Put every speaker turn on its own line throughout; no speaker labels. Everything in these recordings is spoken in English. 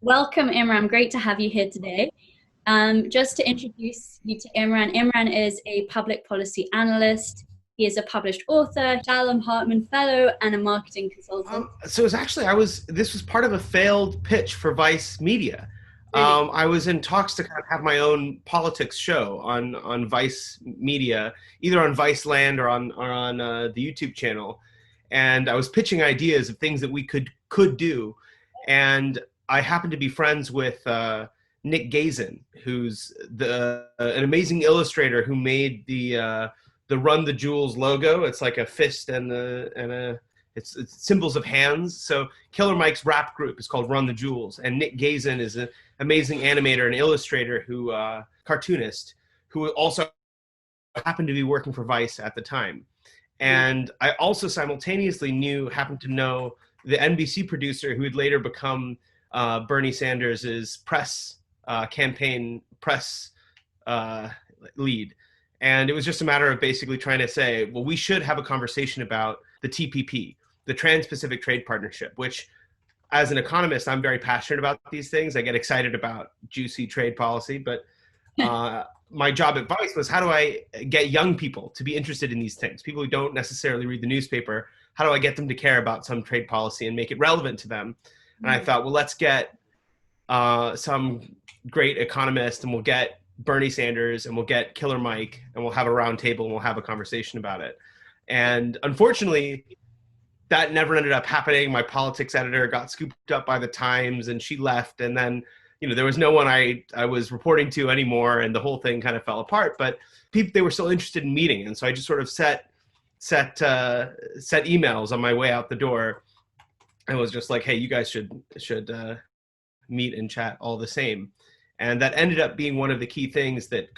Welcome, Imran. Great to have you here today. Just to introduce you to Imran, Imran is a public policy analyst. He is a published author, Shalom-Hartman Fellow, and a marketing consultant.
So it's actually this was part of a failed pitch for Vice Media.
Really?
I was in talks to kind of have my own politics show on Vice Media, either on Vice Land or on the YouTube channel, and I was pitching ideas of things that we could do, and I happened to be friends with Nick Gazin, who's an amazing illustrator who made the Run the Jewels logo. It's like a fist and a it's symbols of hands. So Killer Mike's rap group is called Run the Jewels, and Nick Gazin is an amazing animator and illustrator cartoonist who also happened to be working for Vice at the time. And I also simultaneously happened to know the NBC producer who would later become Bernie Sanders's campaign press lead. And it was just a matter of basically trying to say, well, we should have a conversation about the TPP, the Trans-Pacific Trade Partnership, which as an economist, I'm very passionate about these things. I get excited about juicy trade policy, but my job at Vice was, how do I get young people to be interested in these things? People who don't necessarily read the newspaper, how do I get them to care about some trade policy and make it relevant to them? And I thought, well, let's get some great economist, and we'll get Bernie Sanders, and we'll get Killer Mike, and we'll have a round table, and we'll have a conversation about it. And unfortunately, that never ended up happening. My politics editor got scooped up by the Times, and she left. And then, there was no one I was reporting to anymore, and the whole thing kind of fell apart. But they were still interested in meeting, and so I just sort of set emails on my way out the door, and was just like, hey, you guys should meet and chat all the same. And that ended up being one of the key things that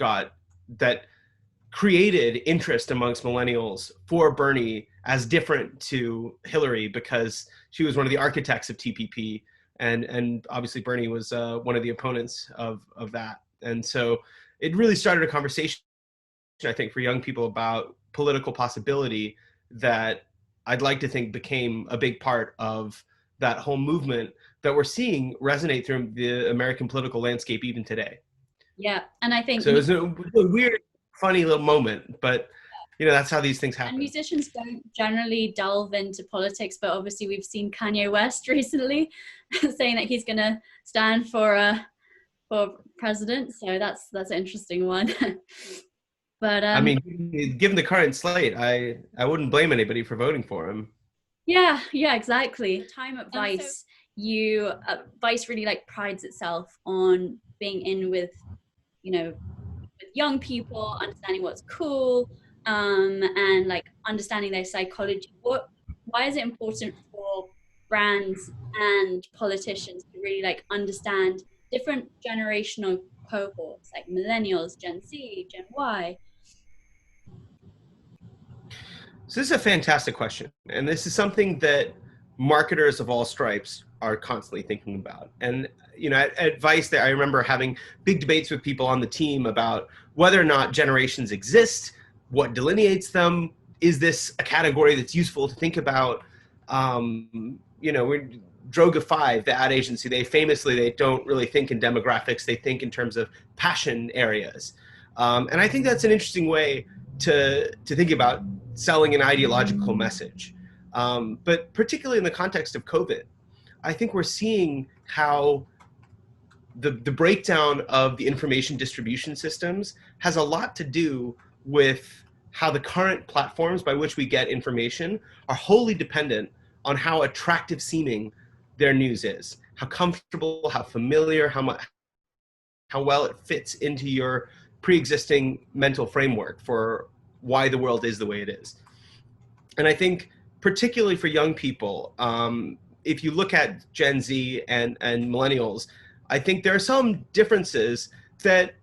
created interest amongst millennials for Bernie as different to Hillary, because she was one of the architects of TPP, and obviously Bernie was one of the opponents of that. And so it really started a conversation, I think, for young people about political possibility that I'd like to think became a big part of that whole movement that we're seeing resonate through the American political landscape even today.
Yeah, and I think
so. It was a weird, funny little moment, but that's how these things happen.
And musicians don't generally delve into politics, but obviously we've seen Kanye West recently saying that he's going to stand for president. So that's an interesting one. But
I mean, given the current slate, I wouldn't blame anybody for voting for him.
Yeah, exactly. Time at Vice, Vice really prides itself on being in with young people, understanding what's cool, and understanding their psychology. Why is it important for brands and politicians to really understand different generational cohorts, like millennials, Gen Z, Gen Y?
So this is a fantastic question. And this is something that marketers of all stripes are constantly thinking about. And, at Vice, I remember having big debates with people on the team about whether or not generations exist, what delineates them, is this a category that's useful to think about? We're Droga 5, the ad agency, they don't really think in demographics, they think in terms of passion areas. And I think that's an interesting way to think about selling an ideological message. But particularly in the context of COVID, I think we're seeing how the breakdown of the information distribution systems has a lot to do with how the current platforms by which we get information are wholly dependent on how attractive seeming their news is, how comfortable, how familiar, how well it fits into your pre-existing mental framework for why the world is the way it is. And I think particularly for young people, if you look at Gen Z and millennials, I think there are some differences that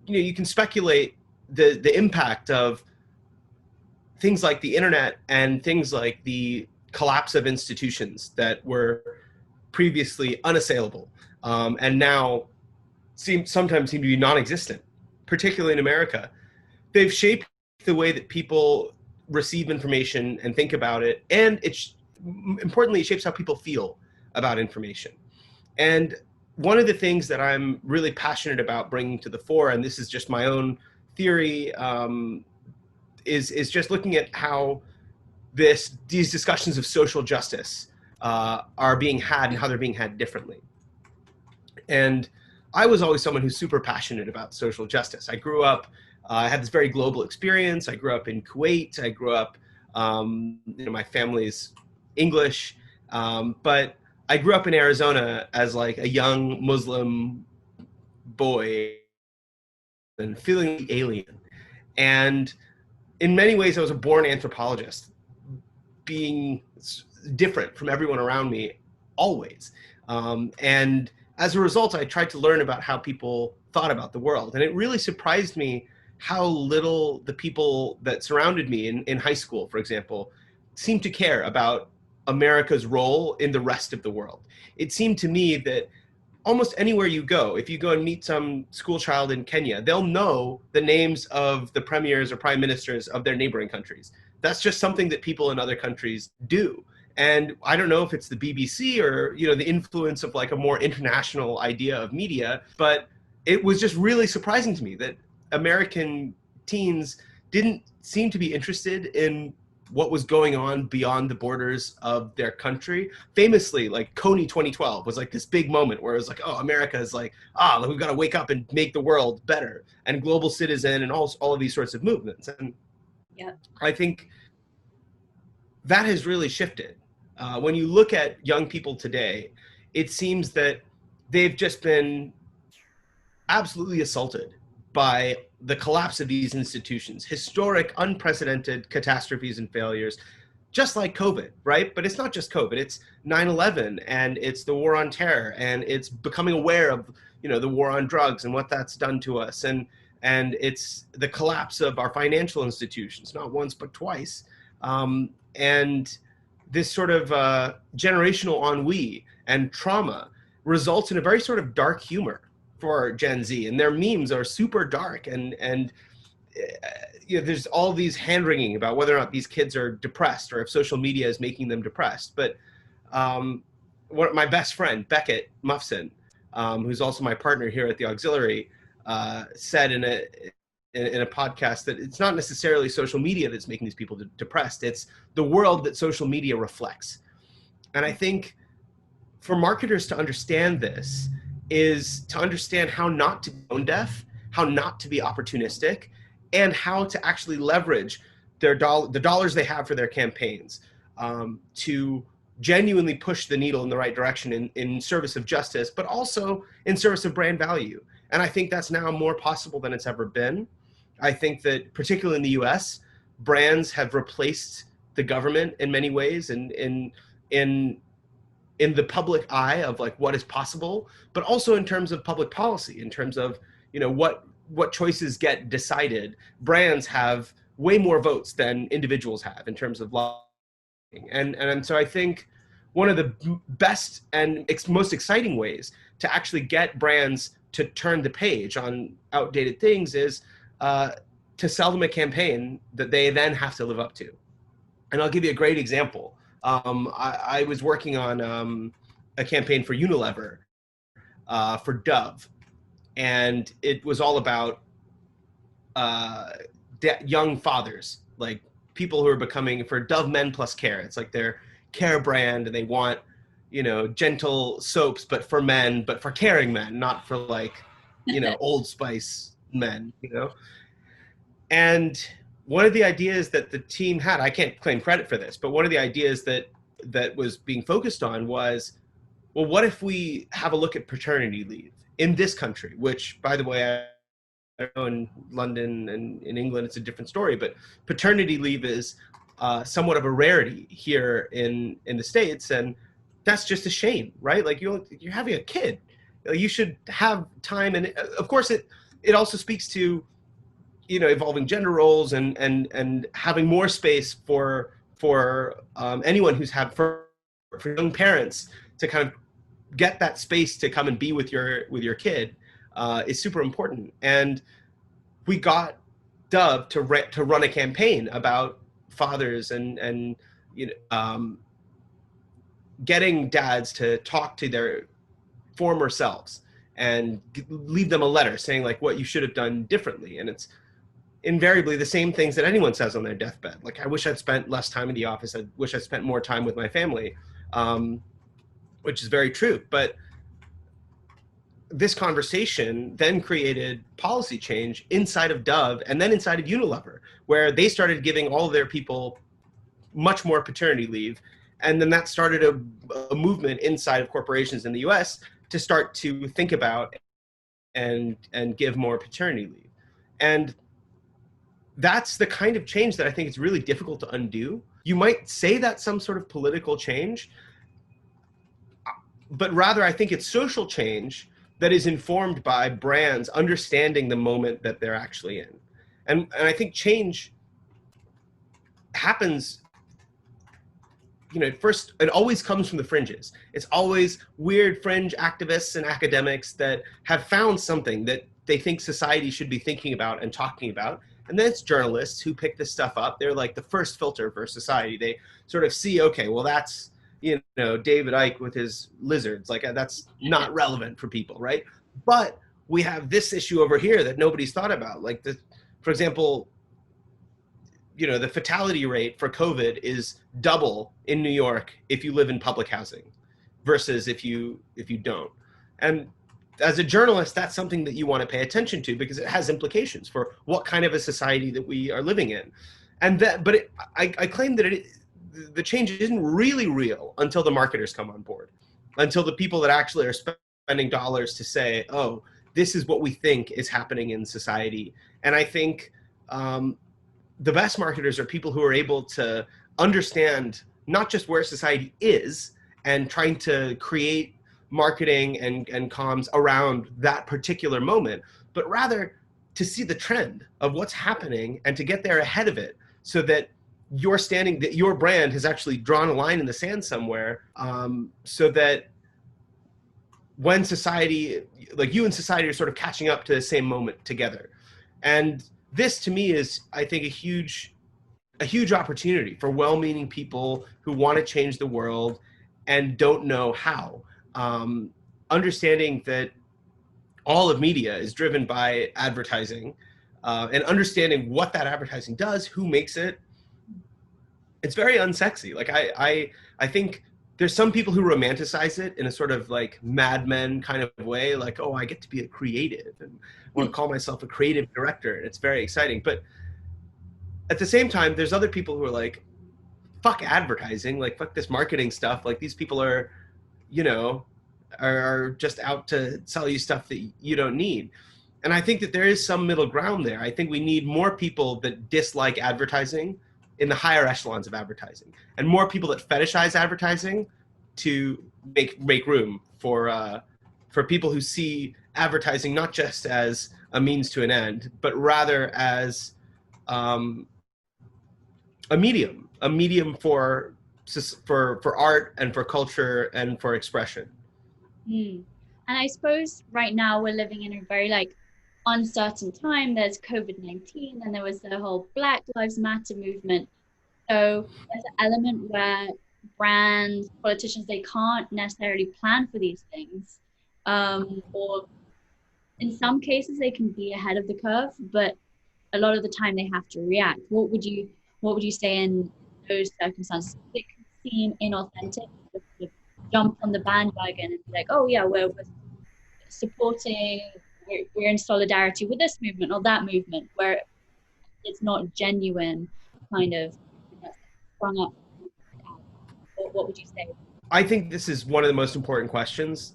you can speculate the impact of things like the internet and things like the collapse of institutions that were previously unassailable, and now sometimes seem to be non-existent, particularly in America. They've shaped the way that people receive information and think about it, and importantly, it shapes how people feel about information. And one of the things that I'm really passionate about bringing to the fore, and this is just my own theory, is just looking at how these discussions of social justice are being had and how they're being had differently. And I was always someone who's super passionate about social justice. I grew up, I had this very global experience. I grew up in Kuwait. I grew up, my family's English, but I grew up in Arizona as like a young Muslim boy and feeling alien. And in many ways, I was a born anthropologist, being different from everyone around me always. And as a result, I tried to learn about how people thought about the world. And it really surprised me how little the people that surrounded me in high school, for example, seemed to care about America's role in the rest of the world. It seemed to me that almost anywhere you go, if you go and meet some school child in Kenya, they'll know the names of the premiers or prime ministers of their neighboring countries. That's just something that people in other countries do. And I don't know if it's the BBC or, the influence of like a more international idea of media, but it was just really surprising to me that American teens didn't seem to be interested in what was going on beyond the borders of their country. Famously, like Coney 2012 was like this big moment where it was like, oh, America is like, we've got to wake up and make the world better, and Global Citizen and all of these sorts of movements. And
yeah,
I think that has really shifted. When you look at young people today, it seems that they've just been absolutely assaulted by the collapse of these institutions, historic, unprecedented catastrophes and failures, just like COVID, right? But it's not just COVID, it's 9/11, and it's the war on terror, and it's becoming aware of, the war on drugs and what that's done to us. And it's the collapse of our financial institutions, not once, but twice. And this sort of generational ennui and trauma results in a very sort of dark humor for Gen Z, and their memes are super dark, and there's all these hand wringing about whether or not these kids are depressed or if social media is making them depressed. But my best friend Beckett Muffson, who's also my partner here at the Auxiliary, said in a podcast that it's not necessarily social media that's making these people depressed. It's the world that social media reflects. And I think for marketers to understand this is to understand how not to be tone deaf, how not to be opportunistic, and how to actually leverage the dollars they have for their campaigns to genuinely push the needle in the right direction in service of justice, but also in service of brand value. And I think that's now more possible than it's ever been. I think that particularly in the US, brands have replaced the government in many ways, and in the public eye of like what is possible, but also in terms of public policy, in terms of, what choices get decided. Brands have way more votes than individuals have in terms of law. And so I think one of the best and most exciting ways to actually get brands to turn the page on outdated things is to sell them a campaign that they then have to live up to. And I'll give you a great example. I was working on a campaign for Unilever for Dove, and it was all about young fathers, like people who are becoming, for Dove Men Plus Care. It's like their care brand, and they want, gentle soaps, but for men, but for caring men, not for like, Old Spice men, And one of the ideas that the team had, I can't claim credit for this, but one of the ideas that was being focused on was, well, what if we have a look at paternity leave in this country, which, by the way, I know in London and in England, it's a different story, but paternity leave is somewhat of a rarity here in the States. And that's just a shame, right? Like you're having a kid, you should have time. And of course it also speaks to, evolving gender roles and having more space for anyone who's had for young parents to kind of get that space to come and be with your kid is super important. And we got Dove to run a campaign about fathers and getting dads to talk to former selves and leave them a letter saying like what you should have done differently. And it's invariably the same things that anyone says on their deathbed. Like, I wish I'd spent less time in the office. I wish I spent more time with my family, which is very true. But this conversation then created policy change inside of Dove and then inside of Unilever, where they started giving all of their people much more paternity leave. And then that started a movement inside of corporations in the US to start to think about and give more paternity leave. And that's the kind of change that I think is really difficult to undo. You might say that's some sort of political change, but rather I think it's social change that is informed by brands understanding the moment that they're actually in. And I think change happens, you know, first, it always comes from the fringes. It's always weird fringe activists and academics that have found something that they think society should be thinking about and talking about. And then it's journalists who pick this stuff up. They're like the first filter for society. They sort of see, okay, well, that's, you know, David Icke with his lizards. Like, that's not relevant for people, right? But we have this issue over here that nobody's thought about. Like, the, for example, you know, the fatality rate for COVID is double in New York if you live in public housing versus if you don't. And as a journalist, that's something that you want to pay attention to because it has implications for what kind of a society that we are living in. And that, but I claim that the change isn't really real until the marketers come on board, until the people that actually are spending dollars to say, oh, this is what we think is happening in society. And I think the best marketers are people who are able to understand not just where society is and trying to create marketing and comms around that particular moment, but rather to see the trend of what's happening and to get there ahead of it so that you're standing, that your brand has actually drawn a line in the sand somewhere, so that when society, like you and society are sort of catching up to the same moment together. And this to me is, I think, a huge opportunity for well-meaning people who want to change the world and don't know how. Understanding that all of media is driven by advertising, and understanding what that advertising does, who makes it. It's very unsexy. Like I think there's some people who romanticize it in a sort of like Mad Men kind of way, like, oh, I get to be a creative and I want to call myself a creative director, and it's very exciting. But at the same time, there's other people who are like, fuck advertising, like fuck this marketing stuff. Like these people are, you know, are just out to sell you stuff that you don't need. And I think that there is some middle ground there. I think we need more people that dislike advertising in the higher echelons of advertising, and more people that fetishize advertising to make room for people who see advertising not just as a means to an end, but rather as a medium for art and for culture and for expression.
And I suppose right now we're living in a very like uncertain time. There's COVID-19 and there was the whole Black Lives Matter movement. So there's an element where brands, politicians, they can't necessarily plan for these things. Or in some cases they can be ahead of the curve, but a lot of the time they have to react. What would you say in those circumstances? It can seem inauthentic to jump on the bandwagon and be like, oh yeah, we're supporting, we're in solidarity with this movement or that movement, where it's not genuine, kind of sprung up. What would you say?
I think this is one of the most important questions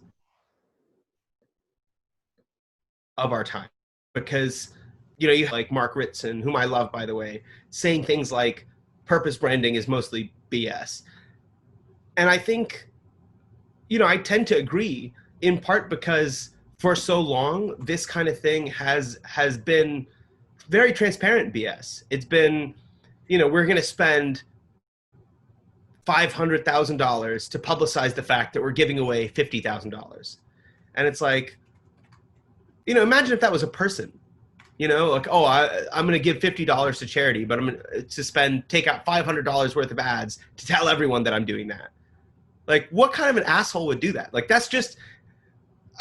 of our time, because, you know, you have like Mark Ritson, whom I love, by the way, saying things like purpose branding is mostly BS. And I think, you know, I tend to agree, in part because for so long, this kind of thing has been very transparent BS. It's been, you know, we're going to spend $500,000 to publicize the fact that we're giving away $50,000. And it's like, you know, imagine if that was a person, you know, like, oh, I'm going to give $50 to charity, but I'm going to take out $500 worth of ads to tell everyone that I'm doing that. Like, what kind of an asshole would do that? Like, that's just,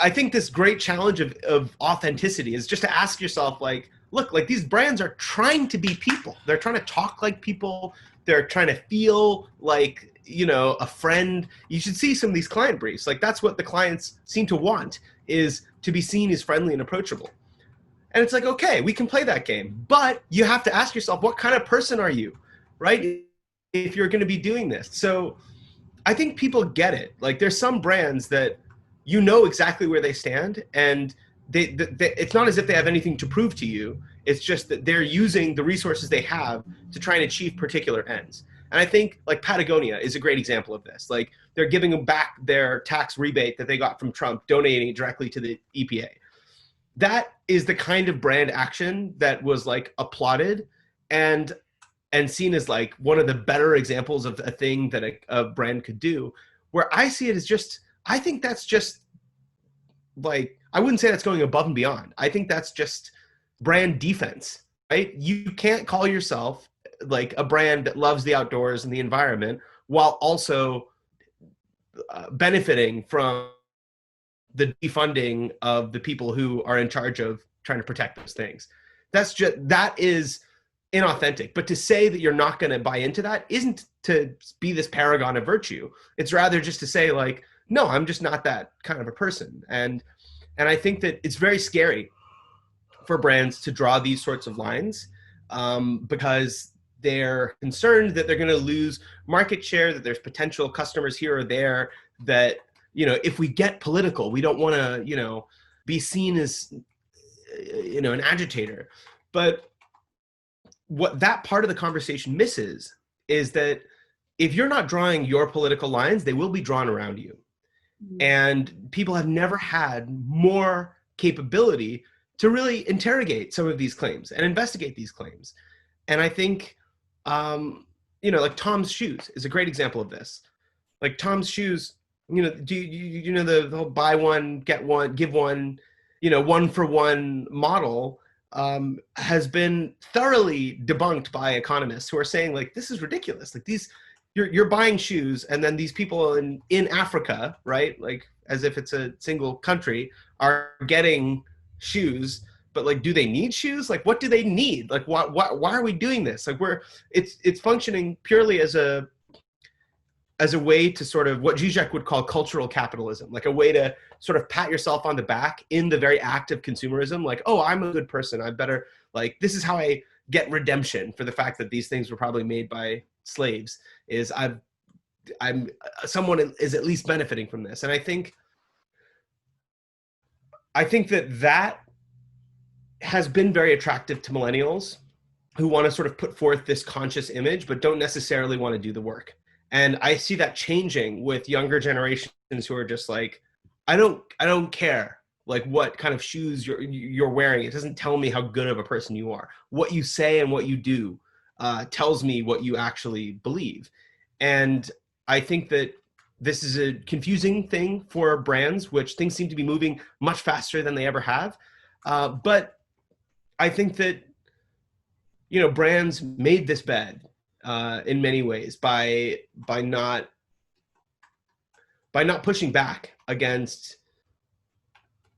I think this great challenge of authenticity is just to ask yourself, like, look, like these brands are trying to be people. They're trying to talk like people. They're trying to feel like, you know, a friend. You should see some of these client briefs. Like that's what the clients seem to want, is to be seen as friendly and approachable. And it's like, okay, we can play that game, but you have to ask yourself, what kind of person are you, right? If you're going to be doing this. So I think people get it. Like there's some brands that you know exactly where they stand, and it's not as if they have anything to prove to you. It's just that they're using the resources they have to try and achieve particular ends. And I think like Patagonia is a great example of this. Like they're giving them back their tax rebate that they got from Trump, donating it directly to the EPA. That is the kind of brand action that was like applauded and seen as like one of the better examples of a thing that a brand could do. Where I see it as just, I think that's just like, I wouldn't say that's going above and beyond. I think that's just brand defense, right? You can't call yourself like a brand that loves the outdoors and the environment while also benefiting from the defunding of the people who are in charge of trying to protect those things. That is inauthentic. But to say that you're not going to buy into that isn't to be this paragon of virtue. It's rather just to say like, no, I'm just not that kind of a person. And I think that it's very scary for brands to draw these sorts of lines because they're concerned that they're going to lose market share, that there's potential customers here or there, that, you know, if we get political, we don't want to, you know, be seen as, you know, an agitator. But what that part of the conversation misses is that if you're not drawing your political lines, they will be drawn around you. And people have never had more capability to really interrogate some of these claims and investigate these claims. And I think, you know, like Tom's Shoes is a great example of this. Like Tom's Shoes, you know, you know the whole buy one, get one, give one, you know, one for one model has been thoroughly debunked by economists who are saying like, this is ridiculous. Like these, you're buying shoes, and then these people in Africa, right, like as if it's a single country, are getting shoes. But like, do they need shoes? Like, what do they need? Like, why are we doing this? Like, it's functioning purely as a way to sort of what Zizek would call cultural capitalism, like a way to sort of pat yourself on the back in the very act of consumerism. Like, oh, I'm a good person. I better, like, this is how I get redemption for the fact that these things were probably made by slaves, is I'm someone is at least benefiting from this. And I think that has been very attractive to millennials who want to sort of put forth this conscious image, but don't necessarily want to do the work. And I see that changing with younger generations who are just like, I don't care like what kind of shoes you're wearing. It doesn't tell me how good of a person you are. What you say and what you do tells me what you actually believe. And I think that this is a confusing thing for brands, which things seem to be moving much faster than they ever have. But I think that, you know, brands made this bed in many ways by not pushing back against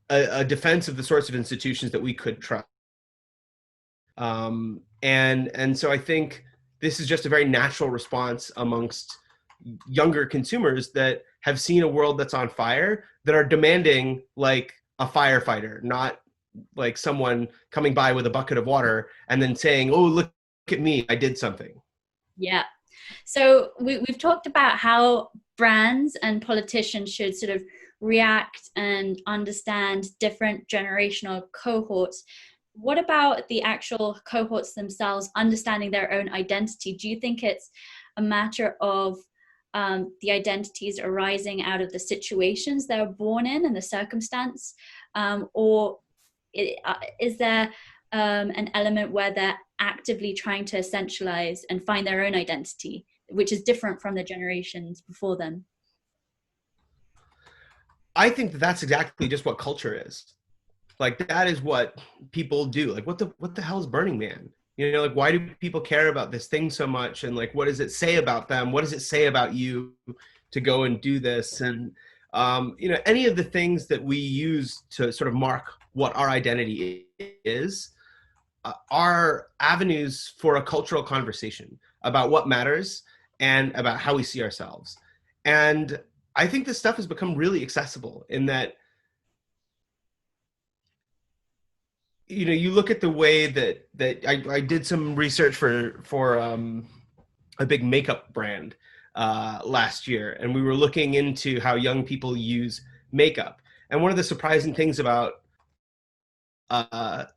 a defense of the sorts of institutions that we could trust. And so I think this is just a very natural response amongst younger consumers that have seen a world that's on fire, that are demanding like a firefighter, not like someone coming by with a bucket of water and then saying, oh, look at me, I did something.
Yeah. So we've talked about how brands and politicians should sort of react and understand different generational cohorts. What about the actual cohorts themselves understanding their own identity? Do you think it's a matter of the identities arising out of the situations they're born in and the circumstance? Or is there an element where they're actively trying to essentialize and find their own identity, which is different from the generations before them?
I think that that's exactly just what culture is. Like that is what people do. Like what the hell is Burning Man? You know, like why do people care about this thing so much? And like, what does it say about them? What does it say about you to go and do this? And Any of the things that we use to sort of mark what our identity is are avenues for a cultural conversation about what matters and about how we see ourselves. And I think this stuff has become really accessible in that, you look at the way that I did some research for a big makeup brand last year, and we were looking into how young people use makeup. And one of the surprising things about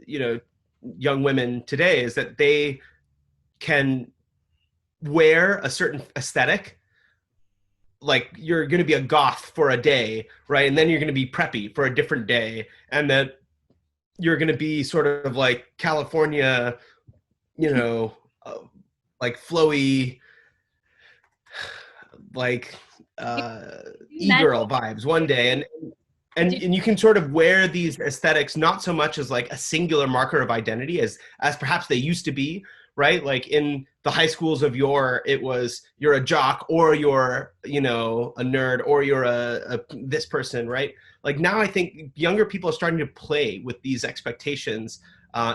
young women today is that they can wear a certain aesthetic. Like, you're going to be a goth for a day, right? And then you're going to be preppy for a different day, and that you're going to be sort of like California, uh, like flowy, like e-girl vibes one day, and you can sort of wear these aesthetics not so much as like a singular marker of identity as perhaps they used to be, right? Like in the high schools of yore, it was you're a jock, or you're a nerd, or you're a this person, right? Like now I think younger people are starting to play with these expectations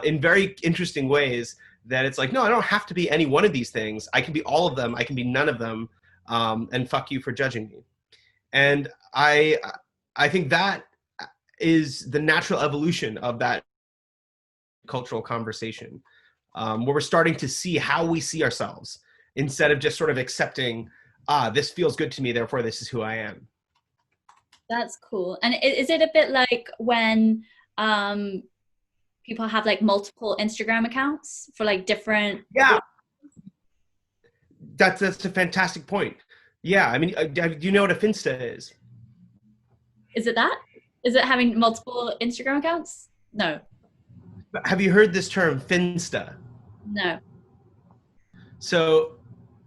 in very interesting ways, that it's like, no, I don't have to be any one of these things. I can be all of them. I can be none of them. And fuck you for judging me. And I think that is the natural evolution of that cultural conversation, where we're starting to see how we see ourselves instead of just sort of accepting, this feels good to me, therefore this is who I am.
That's cool. And is it a bit like when people have like multiple Instagram accounts for like different?
Yeah, that's a fantastic point. Yeah, I mean, do you know what a Finsta is?
Is it that? Is it having multiple Instagram accounts? No.
Have you heard this term, Finsta?
No.
So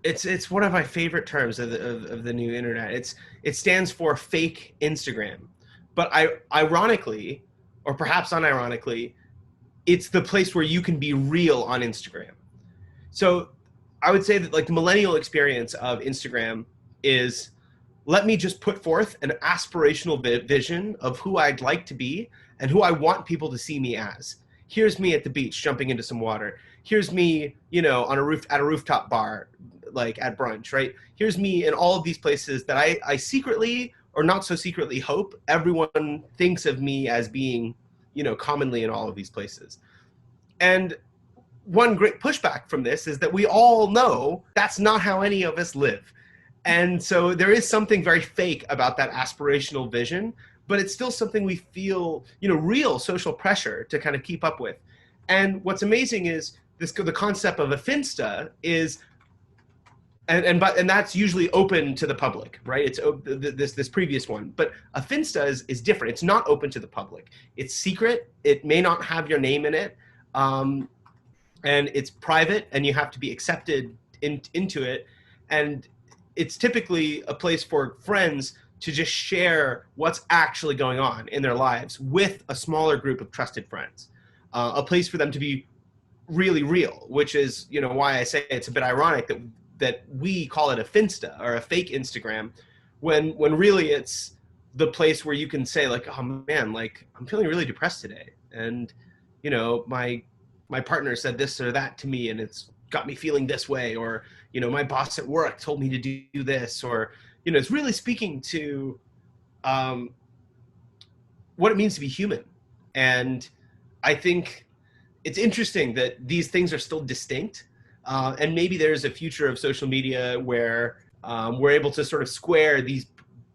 it's one of my favorite terms of the new internet. It stands for fake Instagram, but ironically, or perhaps unironically, it's the place where you can be real on Instagram. So I would say that like the millennial experience of Instagram is, let me just put forth an aspirational vision of who I'd like to be and who I want people to see me as. Here's me at the beach jumping into some water. Here's me, on a rooftop bar, like at brunch, right? Here's me in all of these places that I secretly or not so secretly hope everyone thinks of me as being, commonly in all of these places. And one great pushback from this is that we all know that's not how any of us live. And so there is something very fake about that aspirational vision, but it's still something we feel, real social pressure to kind of keep up with. And what's amazing is the concept of a Finsta is, and that's usually open to the public, right? It's this previous one, but a Finsta is different. It's not open to the public. It's secret. It may not have your name in it, and it's private, and you have to be accepted into it. And it's typically a place for friends to just share what's actually going on in their lives with a smaller group of trusted friends. A place for them to be really real, which is, why I say it's a bit ironic that we call it a Finsta or a fake Instagram, when really it's the place where you can say like, oh man, like I'm feeling really depressed today, and my partner said this or that to me, and it's got me feeling this way, or my boss at work told me to do this, or it's really speaking to what it means to be human. And I think it's interesting that these things are still distinct, and maybe there's a future of social media where we're able to sort of square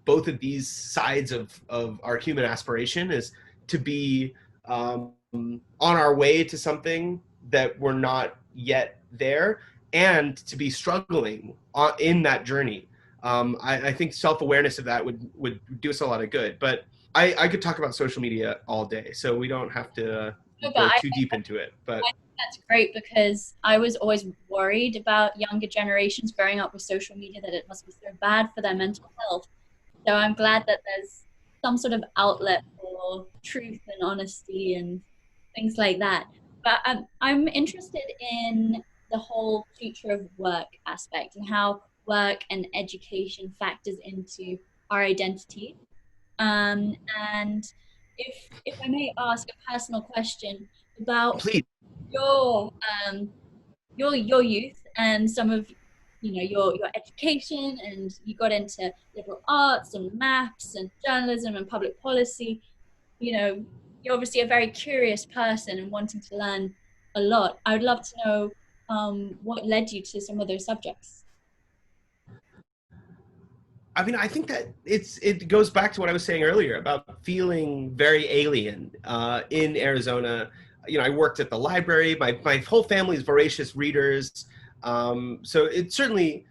both of these sides of our human aspiration, is to be on our way to something that we're not yet there, and to be struggling in that journey. I think self-awareness of that would do us a lot of good. But I could talk about social media all day, so we don't have to go too deep into it. But
I think that's great, because I was always worried about younger generations growing up with social media, that it must be so bad for their mental health. So I'm glad that there's some sort of outlet for truth and honesty and things like that. But I'm interested in the whole future of work aspect and how work and education factors into our identity. And if I may ask a personal question about
Please.
your your youth and some of your education, and you got into liberal arts and maths and journalism and public policy. You're obviously a very curious person and wanting to learn a lot. I would love to know what led you to some of those subjects.
I mean, I think that it goes back to what I was saying earlier about feeling very alien in Arizona. I worked at the library. My whole family is voracious readers, so it's certainly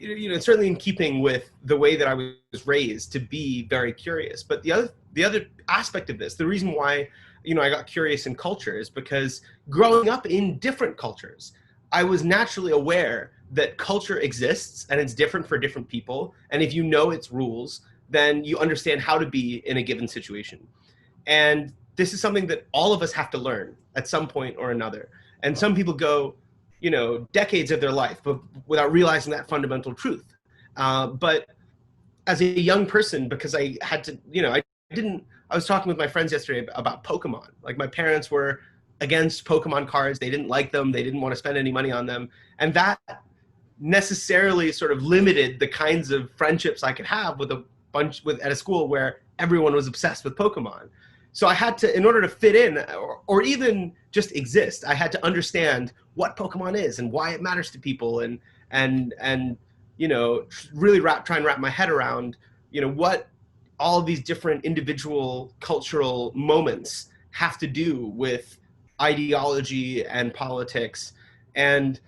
it's certainly in keeping with the way that I was raised to be very curious. But the other aspect of this, the reason why I got curious in culture, is because growing up in different cultures, I was naturally aware that culture exists and it's different for different people. And if you know its rules, then you understand how to be in a given situation. And this is something that all of us have to learn at some point or another. And some people go, decades of their life but without realizing that fundamental truth. But as a young person, because I had to, I was talking with my friends yesterday about Pokemon. Like, my parents were against Pokemon cards. They didn't like them. They didn't want to spend any money on them. And that necessarily sort of limited the kinds of friendships I could have at a school where everyone was obsessed with Pokemon. So I had to, in order to fit in or even just exist, I had to understand what Pokemon is and why it matters to people, and really try and wrap my head around what all these different individual cultural moments have to do with ideology and politics. And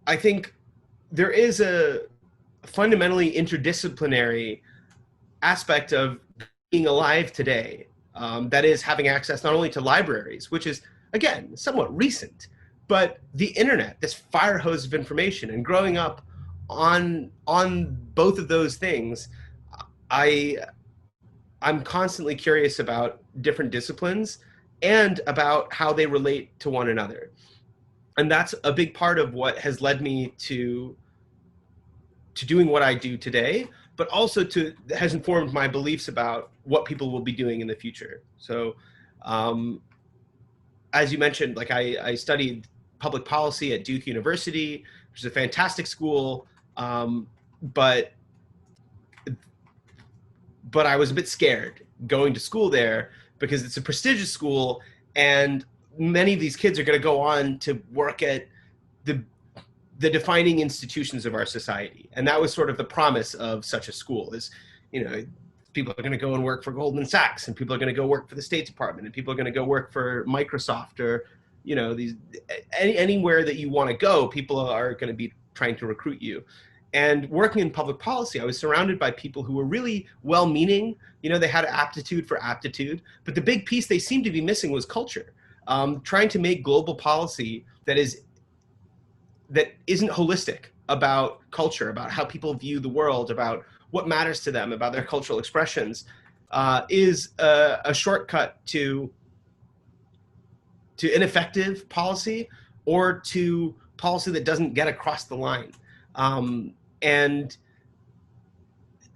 I think there is a fundamentally interdisciplinary aspect of being alive today, that is having access not only to libraries, which is, again, somewhat recent, but the internet, this fire hose of information. And growing up on both of those things, I'm constantly curious about different disciplines and about how they relate to one another. And that's a big part of what has led me to doing what I do today, but also has informed my beliefs about what people will be doing in the future. So, as you mentioned, like I studied public policy at Duke University, which is a fantastic school, but I was a bit scared going to school there because it's a prestigious school, and many of these kids are going to go on to work at the defining institutions of our society. And that was sort of the promise of such a school, is, people are going to go and work for Goldman Sachs, and people are going to go work for the State Department, and people are going to go work for Microsoft, or, anywhere that you want to go, people are going to be trying to recruit you. And working in public policy, I was surrounded by people who were really well-meaning. They had an aptitude for aptitude, but the big piece they seemed to be missing was culture. Trying to make global policy that isn't holistic about culture, about how people view the world, about what matters to them, about their cultural expressions, is a shortcut to ineffective policy, or to policy that doesn't get across the line. And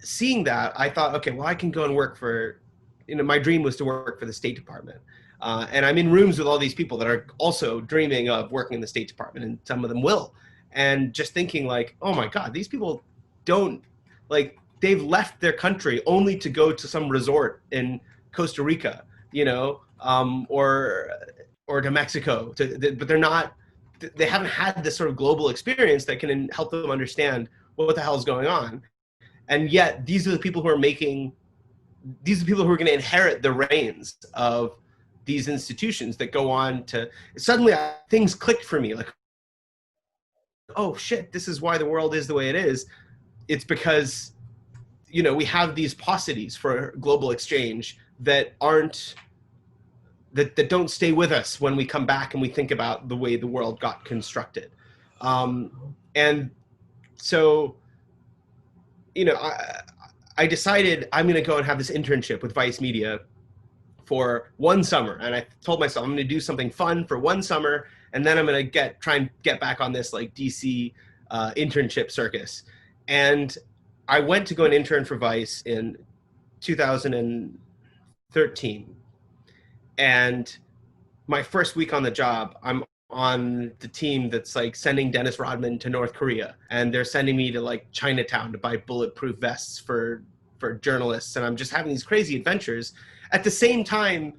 seeing that, I thought, okay, well, I can go and work for, my dream was to work for the State Department. And I'm in rooms with all these people that are also dreaming of working in the State Department, and some of them will. And just thinking like, oh my God, these people they've left their country only to go to some resort in Costa Rica, or to Mexico, but they haven't had this sort of global experience that can help them understand what the hell is going on. And yet these are the people who are going to inherit the reins of these institutions that go on to, suddenly things clicked for me, like, oh shit, this is why the world is the way it is. It's because, we have these paucities for global exchange that don't stay with us when we come back and we think about the way the world got constructed. And so, I decided I'm going to go and have this internship with Vice Media for one summer. And I told myself I'm going to do something fun for one summer, and then I'm going to try and get back on this like DC internship circus. And I went to go and intern for Vice in 2013, and my first week on the job, I'm on the team that's like sending Dennis Rodman to North Korea, and they're sending me to like Chinatown to buy bulletproof vests for journalists, and I'm just having these crazy adventures. At the same time,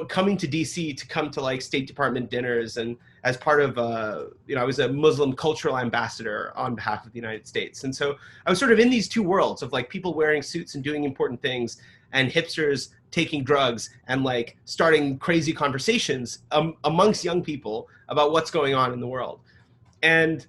coming to DC to come to like State Department dinners, and as part of I was a Muslim cultural ambassador on behalf of the United States, and so I was sort of in these two worlds of like people wearing suits and doing important things, and hipsters taking drugs and like starting crazy conversations amongst young people about what's going on in the world. And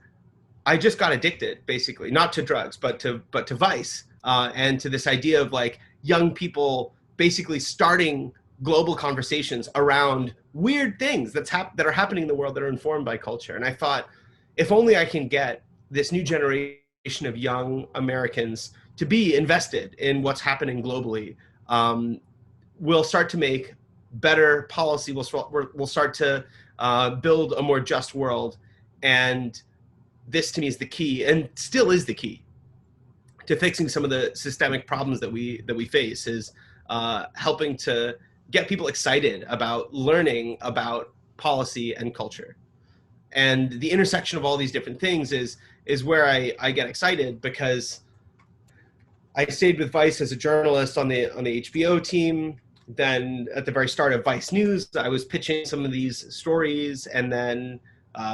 I just got addicted, basically, not to drugs, but to Vice, and to this idea of like young people basically starting global conversations around weird things that are happening in the world that are informed by culture. And I thought, if only I can get this new generation of young Americans to be invested in what's happening globally, we'll start to make better policy. We'll start to build a more just world. And this, to me, is the key, and still is the key, to fixing some of the systemic problems that we face, is helping to get people excited about learning about policy and culture. And the intersection of all these different things is where I get excited, because I stayed with Vice as a journalist on the HBO team. Then at the very start of Vice News, I was pitching some of these stories, and then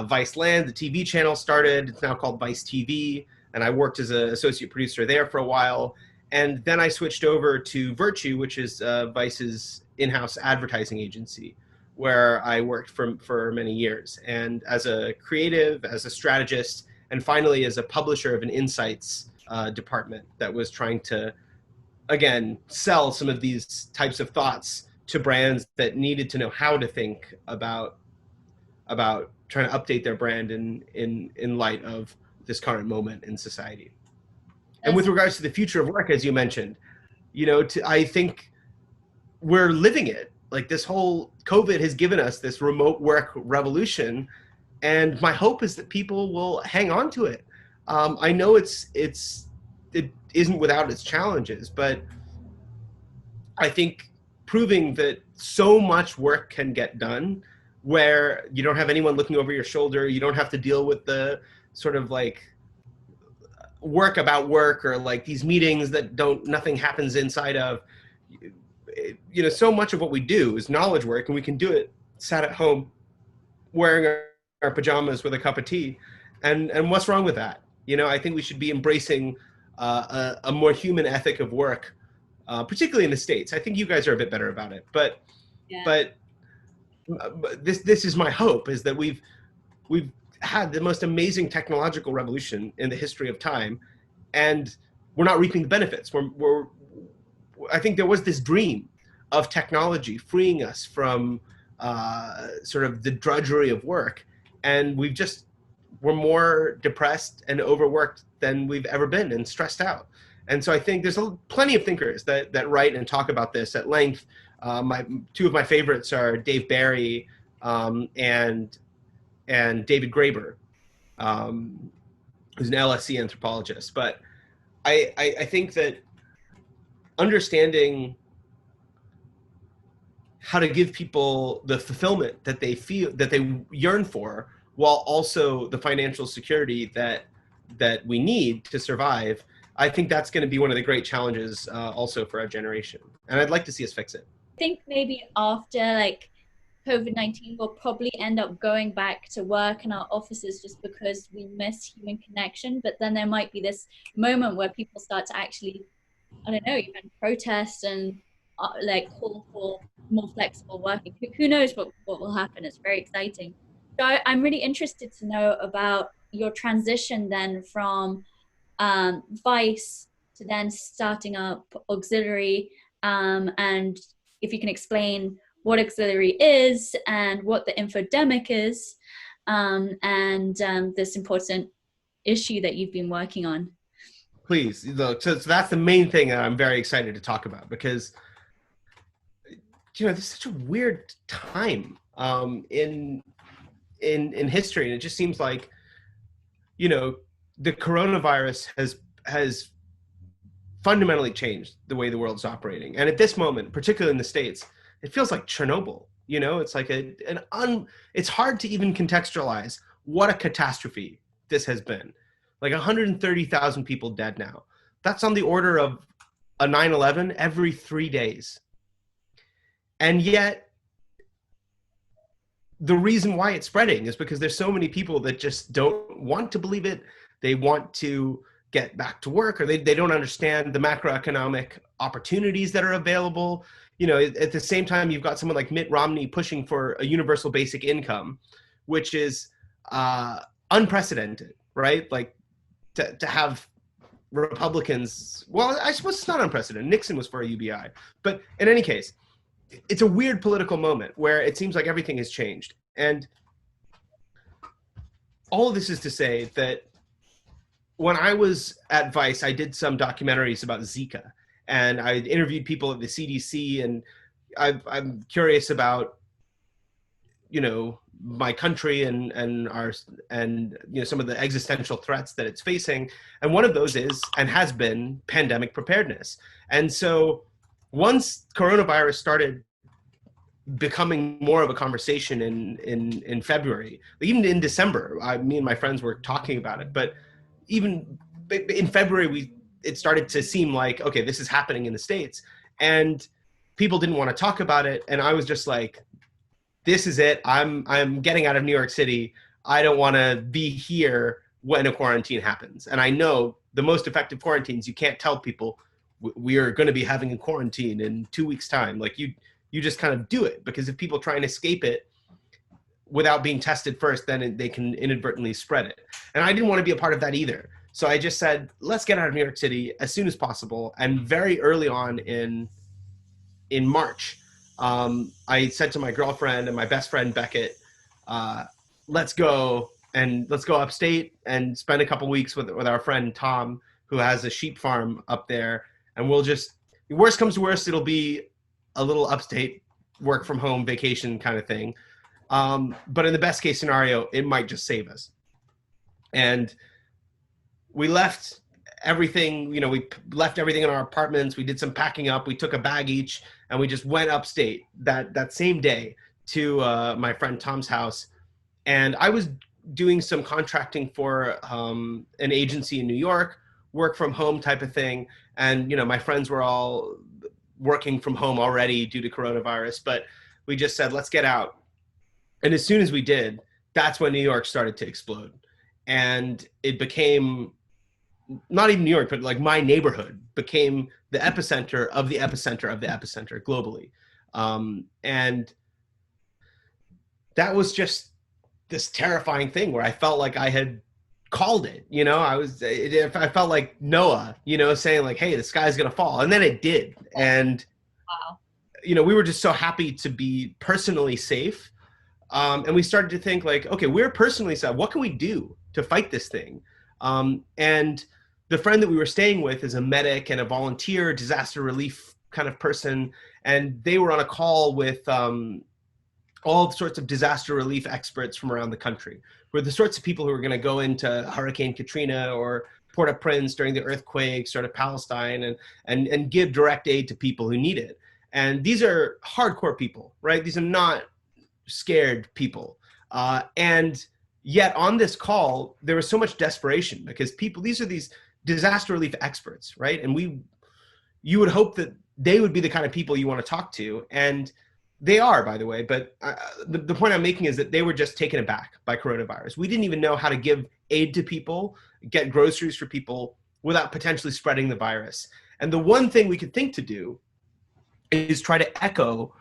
Vice Land, the TV channel, started. It's now called Vice TV, and I worked as an associate producer there for a while. And then I switched over to Virtue, which is Vice's in-house advertising agency, where I worked for many years, and as a creative, as a strategist, and finally as a publisher of an insights department that was trying to, again, sell some of these types of thoughts to brands that needed to know how to think about trying to update their brand in light of this current moment in society. And with regards to the future of work, as you mentioned, I think we're living it. Like, this whole COVID has given us this remote work revolution, and my hope is that people will hang on to it. I know it isn't without its challenges, but I think proving that so much work can get done where you don't have anyone looking over your shoulder, you don't have to deal with the sort of like work about work, or like these meetings that nothing happens inside of. So much of what we do is knowledge work, and we can do it sat at home wearing our pajamas with a cup of tea. And what's wrong with that? I think we should be embracing a more human ethic of work, particularly in the States. I think you guys are a bit better about it, but this is my hope, is that we've had the most amazing technological revolution in the history of time, and we're not reaping the benefits. I think there was this dream of technology freeing us from sort of the drudgery of work, and we're more depressed and overworked than we've ever been, and stressed out. And so I think there's plenty of thinkers that write and talk about this at length. Two of my favorites are Dave Barry and David Graeber, who's an LSE anthropologist. But I think that understanding how to give people the fulfillment that they feel, that they yearn for, while also the financial security that we need to survive, I think that's going to be one of the great challenges also for our generation. And I'd like to see us fix it.
I think maybe after like COVID-19, we'll probably end up going back to work in our offices just because we miss human connection. But then there might be this moment where people start to actually, I don't know, even protest and like call for more flexible working. Who knows what will happen? It's very exciting. So I'm really interested to know about your transition then from Vice to then starting up Auxiliary, and if you can explain what Auxiliary is and what the Infodemic is, and this important issue that you've been working on.
Please. So that's the main thing that I'm very excited to talk about, because this is such a weird time in history, and it just seems like the coronavirus has fundamentally changed the way the world's operating. And at this moment, particularly in the States, it feels like Chernobyl. You know, it's like it's hard to even contextualize what a catastrophe this has been. Like 130,000 people dead now. That's on the order of a 9/11 every 3 days. And yet, the reason why it's spreading is because there's so many people that just don't want to believe it. They want to get back to work, or they don't understand the macroeconomic opportunities that are available. You know, at the same time, you've got someone like Mitt Romney pushing for a universal basic income, which is unprecedented, right? Like to have Republicans, well, I suppose it's not unprecedented. Nixon was for a UBI. But in any case, it's a weird political moment where it seems like everything has changed. And all of this is to say that when I was at Vice, I did some documentaries about Zika, and I interviewed people at the CDC, and I'm curious about, you know, my country and you know, some of the existential threats that it's facing. And one of those is, and has been, pandemic preparedness. And so once coronavirus started becoming more of a conversation in February, even in December, me and my friends were talking about it, but even in February, it started to seem like, okay, this is happening in the States, and people didn't want to talk about it. And I was just like, this is it. I'm getting out of New York City. I don't want to be here when a quarantine happens. And I know the most effective quarantines, you can't tell people we are going to be having a quarantine in 2 weeks' time. Like you just kind of do it, because if people try and escape it without being tested first, then they can inadvertently spread it. And I didn't want to be a part of that either. So I just said, let's get out of New York City as soon as possible. And very early on in March, I said to my girlfriend and my best friend, Beckett, let's go upstate and spend a couple weeks with our friend Tom, who has a sheep farm up there. And we'll just, worst comes to worst, it'll be a little upstate work from home vacation kind of thing. But in the best case scenario, it might just save us. And we left everything, you know, we left everything in our apartments. We did some packing up. We took a bag each, and we just went upstate that same day to my friend Tom's house. And I was doing some contracting for an agency in New York, work from home type of thing. And, you know, my friends were all working from home already due to coronavirus, but we just said, let's get out. And as soon as we did, that's when New York started to explode. And it became, not even New York, but like my neighborhood became the epicenter of the epicenter of the epicenter globally. And that was just this terrifying thing where I felt like I had called it, you know, I felt like Noah, you know, saying like, hey, the sky's going to fall. And then it did. And,
wow,
you know, we were just so happy to be personally safe. And we started to think like, okay, we're personally safe. What can we do to fight this thing? And the friend that we were staying with is a medic and a volunteer disaster relief kind of person. And they were on a call with all sorts of disaster relief experts from around the country. We're the sorts of people who are going to go into Hurricane Katrina or Port-au-Prince during the earthquakes, sort of Palestine, and give direct aid to people who need it. And these are hardcore people, right? These are not scared people. And yet on this call, there was so much desperation because people, these are these disaster relief experts, right? And you would hope that they would be the kind of people you want to talk to. And they are, by the way, but the point I'm making is that they were just taken aback by coronavirus. We didn't even know how to give aid to people, get groceries for people without potentially spreading the virus. And the one thing we could think to do is try to echo,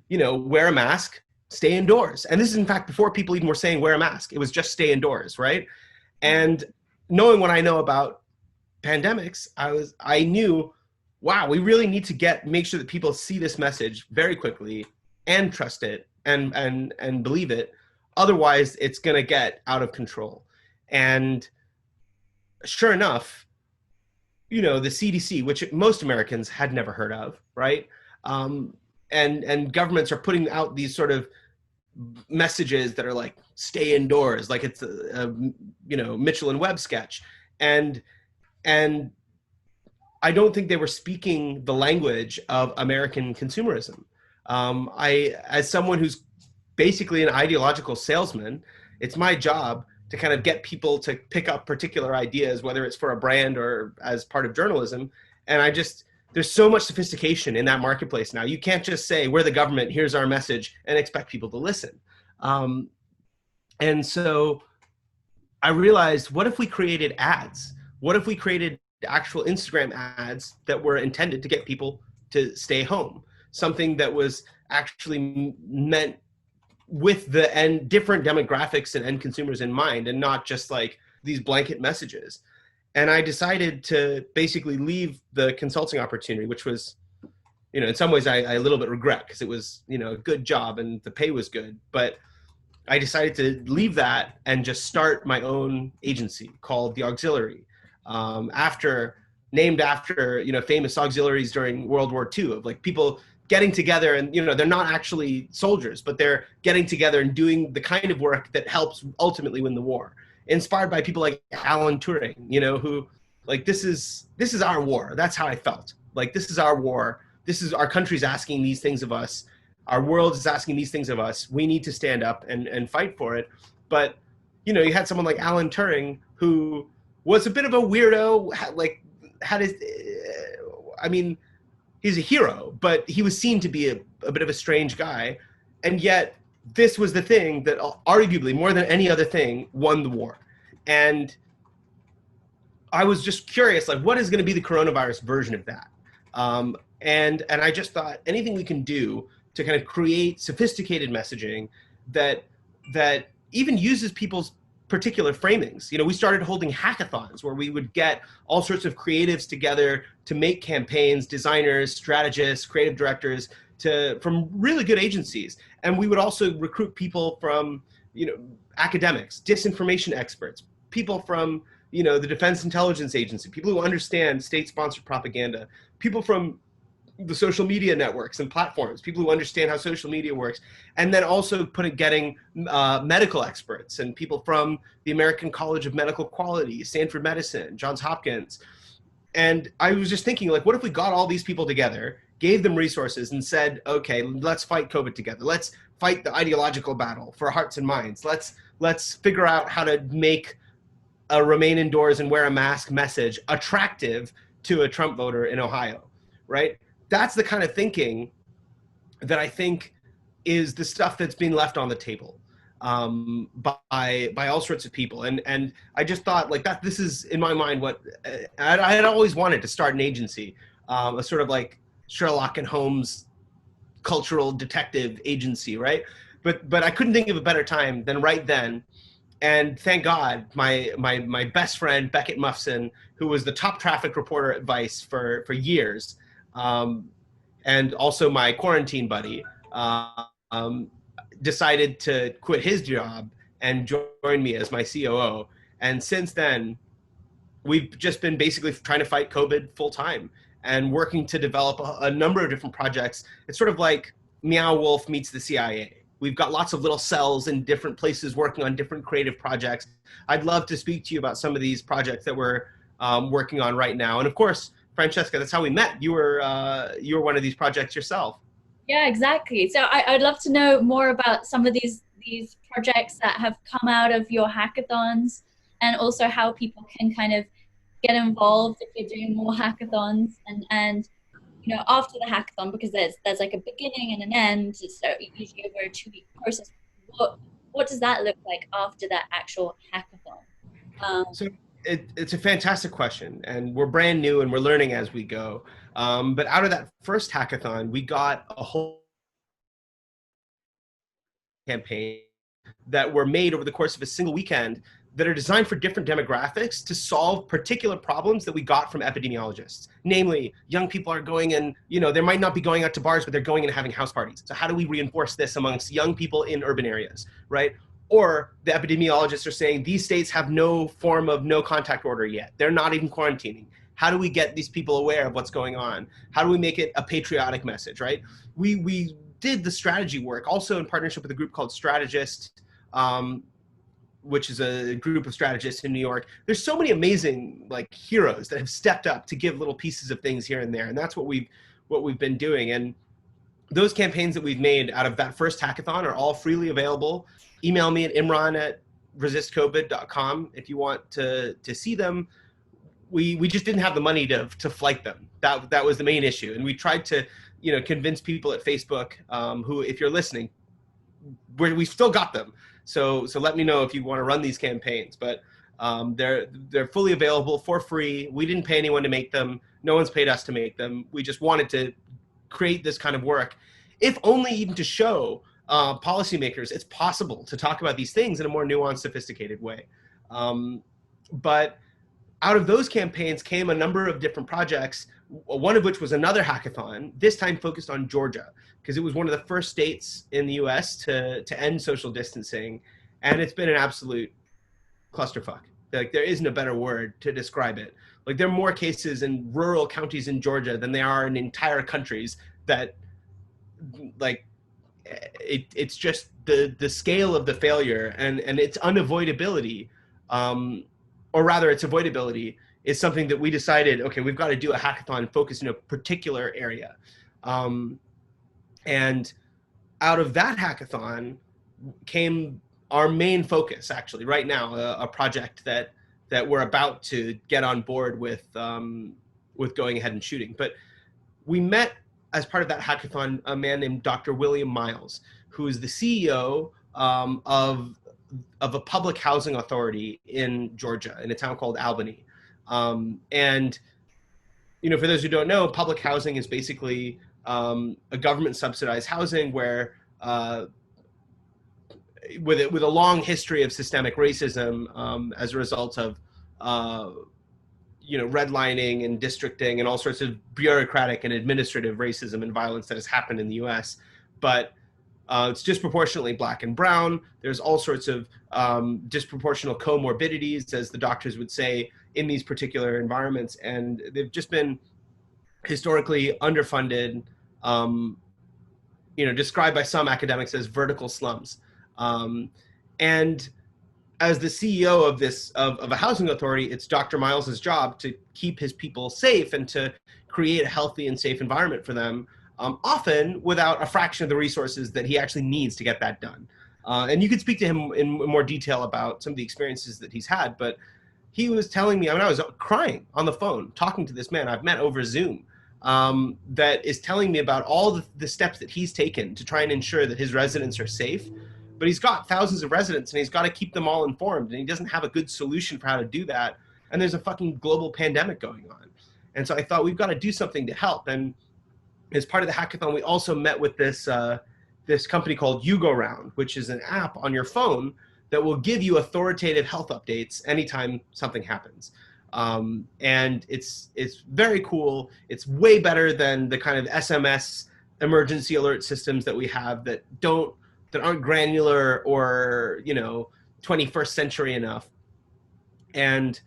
you know, wear a mask, stay indoors. And this is in fact before people even were saying wear a mask. It was just stay indoors, right? And knowing what I know about pandemics, I knew, wow, we really need to make sure that people see this message very quickly and trust it and believe it. Otherwise, it's going to get out of control. And sure enough, you know, the CDC, which most Americans had never heard of, right? And governments are putting out these sort of messages that are like, stay indoors, like it's a you know, Mitchell and Webb sketch. And I don't think they were speaking the language of American consumerism. As someone who's basically an ideological salesman, it's my job to kind of get people to pick up particular ideas, whether it's for a brand or as part of journalism. And there's so much sophistication in that marketplace now. You can't just say, we're the government, here's our message, and expect people to listen. And so I realized, what if we created ads? What if we created actual Instagram ads that were intended to get people to stay home? Something that was actually meant with the different demographics and end consumers in mind, and not just like these blanket messages. And I decided to basically leave the consulting opportunity, which was, in some ways I a little bit regret, because it was, a good job and the pay was good. But I decided to leave that and just start my own agency called The Auxiliary, named after, famous auxiliaries during World War II, of like people getting together and, they're not actually soldiers, but they're getting together and doing the kind of work that helps ultimately win the war. Inspired by people like Alan Turing, who, like, this is our war. That's how I felt. Like, this is our war. This is our country's asking these things of us. Our world is asking these things of us. We need to stand up and fight for it. But, you had someone like Alan Turing, who was a bit of a weirdo, he's a hero, but he was seen to be a bit of a strange guy. And yet this was the thing that arguably more than any other thing won the war. And I was just curious, like, what is going to be the coronavirus version of that? And I just thought, anything we can do to kind of create sophisticated messaging that even uses people's particular framings. We started holding hackathons where we would get all sorts of creatives together to make campaigns, designers, strategists, creative directors, from really good agencies. And we would also recruit people from, academics, disinformation experts, people from, the Defense Intelligence Agency, people who understand state-sponsored propaganda, people from the social media networks and platforms, people who understand how social media works, and then also getting medical experts and people from the American College of Medical Quality, Stanford Medicine, Johns Hopkins. And I was just thinking, like, what if we got all these people together, gave them resources, and said, okay, let's fight COVID together. Let's fight the ideological battle for hearts and minds. Let's figure out how to make a remain indoors and wear a mask message attractive to a Trump voter in Ohio, right? That's the kind of thinking that I think is the stuff that's being left on the table by all sorts of people. And I just thought, like, that this is, in my mind, what I had always wanted to start an agency, a sort of like Sherlock and Holmes cultural detective agency, right? But I couldn't think of a better time than right then. And thank God, my best friend, Beckett Muffson, who was the top traffic reporter at Vice for years, and also my quarantine buddy, decided to quit his job and join me as my COO. And since then, we've just been basically trying to fight COVID full time and working to develop a number of different projects. It's sort of like Meow Wolf meets the CIA. We've got lots of little cells in different places working on different creative projects. I'd love to speak to you about some of these projects that we're working on right now. And of course, Francesca, that's how we met. You were one of these projects yourself.
Yeah, exactly. So I'd love to know more about some of these projects that have come out of your hackathons, and also how people can kind of get involved if you're doing more hackathons, and after the hackathon, because there's like a beginning and an end, so usually over a 2-week process. What does that look like after that actual hackathon?
So it's a fantastic question, and we're brand new and we're learning as we go. But out of that first hackathon, we got a whole campaign that were made over the course of a single weekend that are designed for different demographics to solve particular problems that we got from epidemiologists. Namely, young people are going and, they might not be going out to bars, but they're going and having house parties. So how do we reinforce this amongst young people in urban areas, right? Or the epidemiologists are saying these states have no form of no contact order yet. They're not even quarantining. How do we get these people aware of what's going on? How do we make it a patriotic message, right? We did the strategy work also in partnership with a group called Strategist, which is a group of strategists in New York. There's so many amazing like heroes that have stepped up to give little pieces of things here and there, and that's what we've been doing. And those campaigns that we've made out of that first hackathon are all freely available. Email me at imran@resistcovid.com if you want to see them. We just didn't have the money to flight them. That was the main issue, and we tried to convince people at Facebook who, if you're listening, we still got them. So let me know if you want to run these campaigns. But they're fully available for free. We didn't pay anyone to make them. No one's paid us to make them. We just wanted to create this kind of work, if only even to show policymakers it's possible to talk about these things in a more nuanced, sophisticated way. But out of those campaigns came a number of different projects, one of which was another hackathon, this time focused on Georgia, because it was one of the first states in the US to end social distancing. And it's been an absolute clusterfuck. Like, there isn't a better word to describe it. Like, there are more cases in rural counties in Georgia than there are in entire countries that, like, it's just the scale of the failure and its unavoidability, or rather its avoidability, is something that we decided, okay, we've got to do a hackathon focused in a particular area. And out of that hackathon came our main focus, actually, right now, a project that we're about to get on board with going ahead and shooting. But we met, as part of that hackathon, a man named Dr. William Miles, who is the CEO of a public housing authority in Georgia, in a town called Albany. And, for those who don't know, public housing is basically a government subsidized housing where, with a long history of systemic racism as a result of, redlining and districting and all sorts of bureaucratic and administrative racism and violence that has happened in the US. But it's disproportionately Black and brown. There's all sorts of disproportional comorbidities, as the doctors would say, in these particular environments. And they've just been historically underfunded, described by some academics as vertical slums. And as the CEO of a housing authority, it's Dr. Miles's job to keep his people safe and to create a healthy and safe environment for them, often without a fraction of the resources that he actually needs to get that done. And you could speak to him in more detail about some of the experiences that he's had, but he was telling me, I was crying on the phone, talking to this man I've met over Zoom, that is telling me about all the steps that he's taken to try and ensure that his residents are safe. But he's got thousands of residents and he's got to keep them all informed, and he doesn't have a good solution for how to do that. And there's a fucking global pandemic going on. And so I thought, we've got to do something to help. And as part of the hackathon, we also met with this company called YouGoRound, which is an app on your phone that will give you authoritative health updates anytime something happens. And it's very cool. It's way better than the kind of SMS emergency alert systems that we have that aren't granular or 21st century enough. And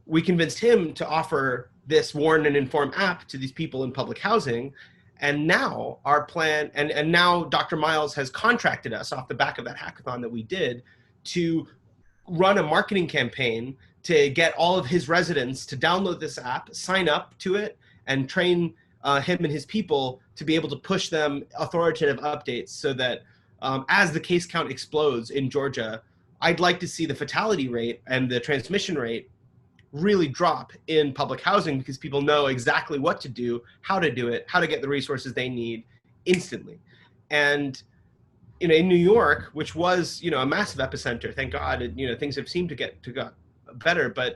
we convinced him to offer this warn and inform app to these people in public housing. And now our plan, and now Dr. Miles has contracted us off the back of that hackathon that we did to run a marketing campaign to get all of his residents to download this app, sign up to it, and train him and his people to be able to push them authoritative updates, so that as the case count explodes in Georgia, I'd like to see the fatality rate and the transmission rate really drop in public housing, because people know exactly what to do, how to do it, how to get the resources they need instantly. And in New York, which was a massive epicenter, thank God, things have seemed to get better, but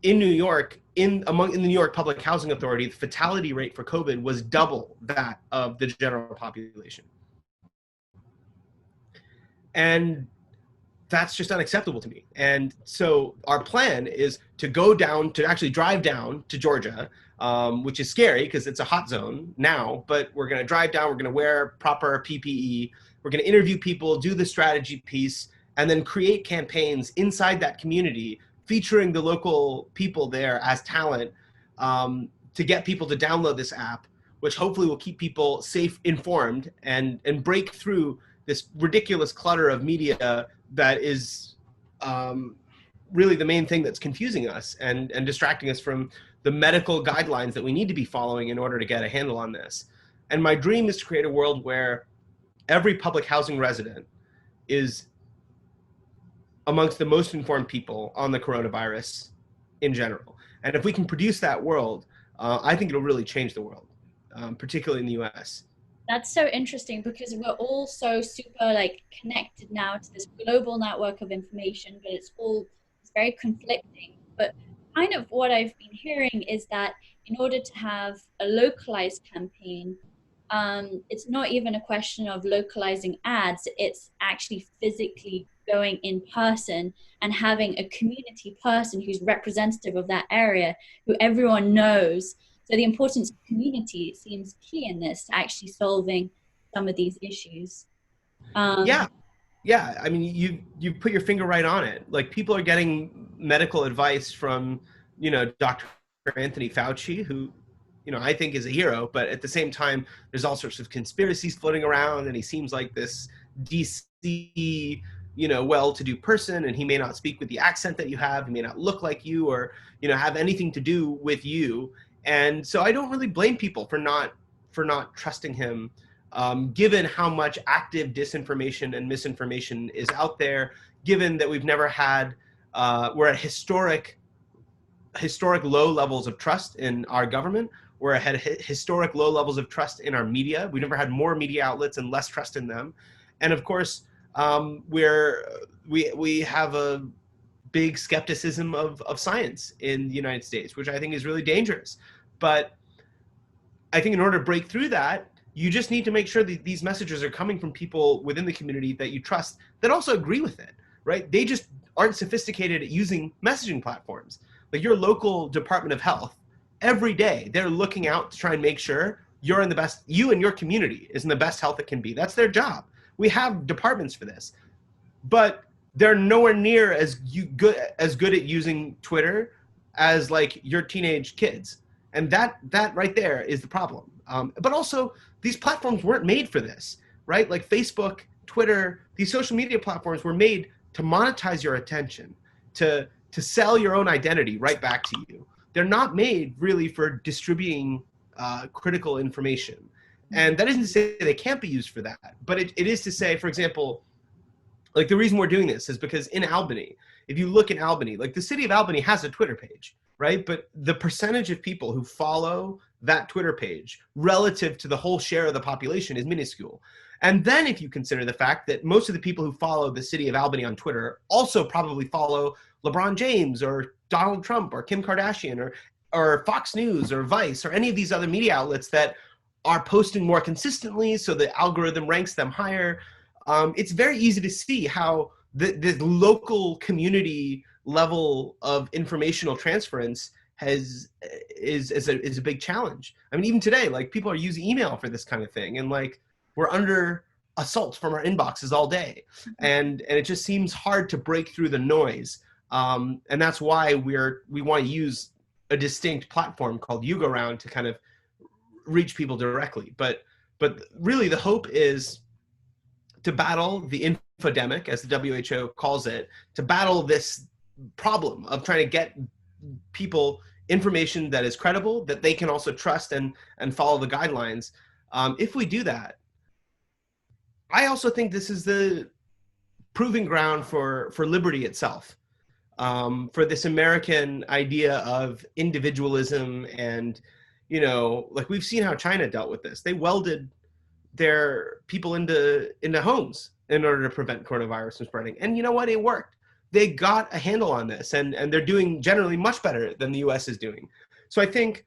in New York, in the New York Public Housing Authority, the fatality rate for COVID was double that of the general population. And that's just unacceptable to me. And so our plan is to actually drive down to Georgia, which is scary because it's a hot zone now, but we're going to drive down, we're going to wear proper PPE, we're going to interview people, do the strategy piece, and then create campaigns inside that community featuring the local people there as talent, to get people to download this app, which hopefully will keep people safe, informed, and break through this ridiculous clutter of media that is really the main thing that's confusing us and distracting us from the medical guidelines that we need to be following in order to get a handle on this. And my dream is to create a world where every public housing resident is amongst the most informed people on the coronavirus in general. And if we can produce that world, I think it'll really change the world, particularly in the US.
That's so interesting because we're all so super like connected now to this global network of information, but it's very conflicting. But kind of what I've been hearing is that in order to have a localized campaign, it's not even a question of localizing ads, it's actually physically going in person and having a community person who's representative of that area, who everyone knows. So the importance of community seems key in this, to actually solving some of these issues.
Yeah. I mean, you put your finger right on it. Like, people are getting medical advice from, Dr. Anthony Fauci, who, I think is a hero, but at the same time, there's all sorts of conspiracies floating around, and he seems like this DC, well-to-do person, and he may not speak with the accent that you have, he may not look like you, or, have anything to do with you. And so I don't really blame people for not trusting him, given how much active disinformation and misinformation is out there, given that we've never had, we're at historic low levels of trust in our government. We're at historic low levels of trust in our media. We've never had more media outlets and less trust in them. And of course, we have a big skepticism of science in the United States, which I think is really dangerous. But I think in order to break through that, you just need to make sure that these messages are coming from people within the community that you trust, that also agree with it, right? They just aren't sophisticated at using messaging platforms. Like your local Department of Health, every day they're looking out to try and make sure you and your community is in the best health it can be. That's their job. We have departments for this, but they're nowhere near as good at using Twitter as like your teenage kids. And that right there is the problem. But also, these platforms weren't made for this, right? Like Facebook, Twitter, these social media platforms were made to monetize your attention, to sell your own identity right back to you. They're not made really for distributing critical information. And that isn't to say they can't be used for that, but it is to say, for example, like the reason we're doing this is because in Albany, if you look in Albany, like the city of Albany has a Twitter page, right? But the percentage of people who follow that Twitter page relative to the whole share of the population is minuscule. And then if you consider the fact that most of the people who follow the city of Albany on Twitter also probably follow LeBron James or Donald Trump or Kim Kardashian or Fox News or Vice or any of these other media outlets that are posting more consistently, so the algorithm ranks them higher. It's very easy to see how the local community level of informational transference is a big challenge. I mean, even today, like people are using email for this kind of thing, and like we're under assault from our inboxes all day, and it just seems hard to break through the noise. And that's why we want to use a distinct platform called YouGoRound to kind of reach people directly. But really the hope is to battle the infodemic, as the WHO calls it, to battle this problem of trying to get people information that is credible, that they can also trust and follow the guidelines. If we do that, I also think this is the proving ground for liberty itself, for this American idea of individualism. And like we've seen how China dealt with this. They welded their people into homes in order to prevent coronavirus from spreading. And you know what? It worked. They got a handle on this, and they're doing generally much better than the US is doing. So I think,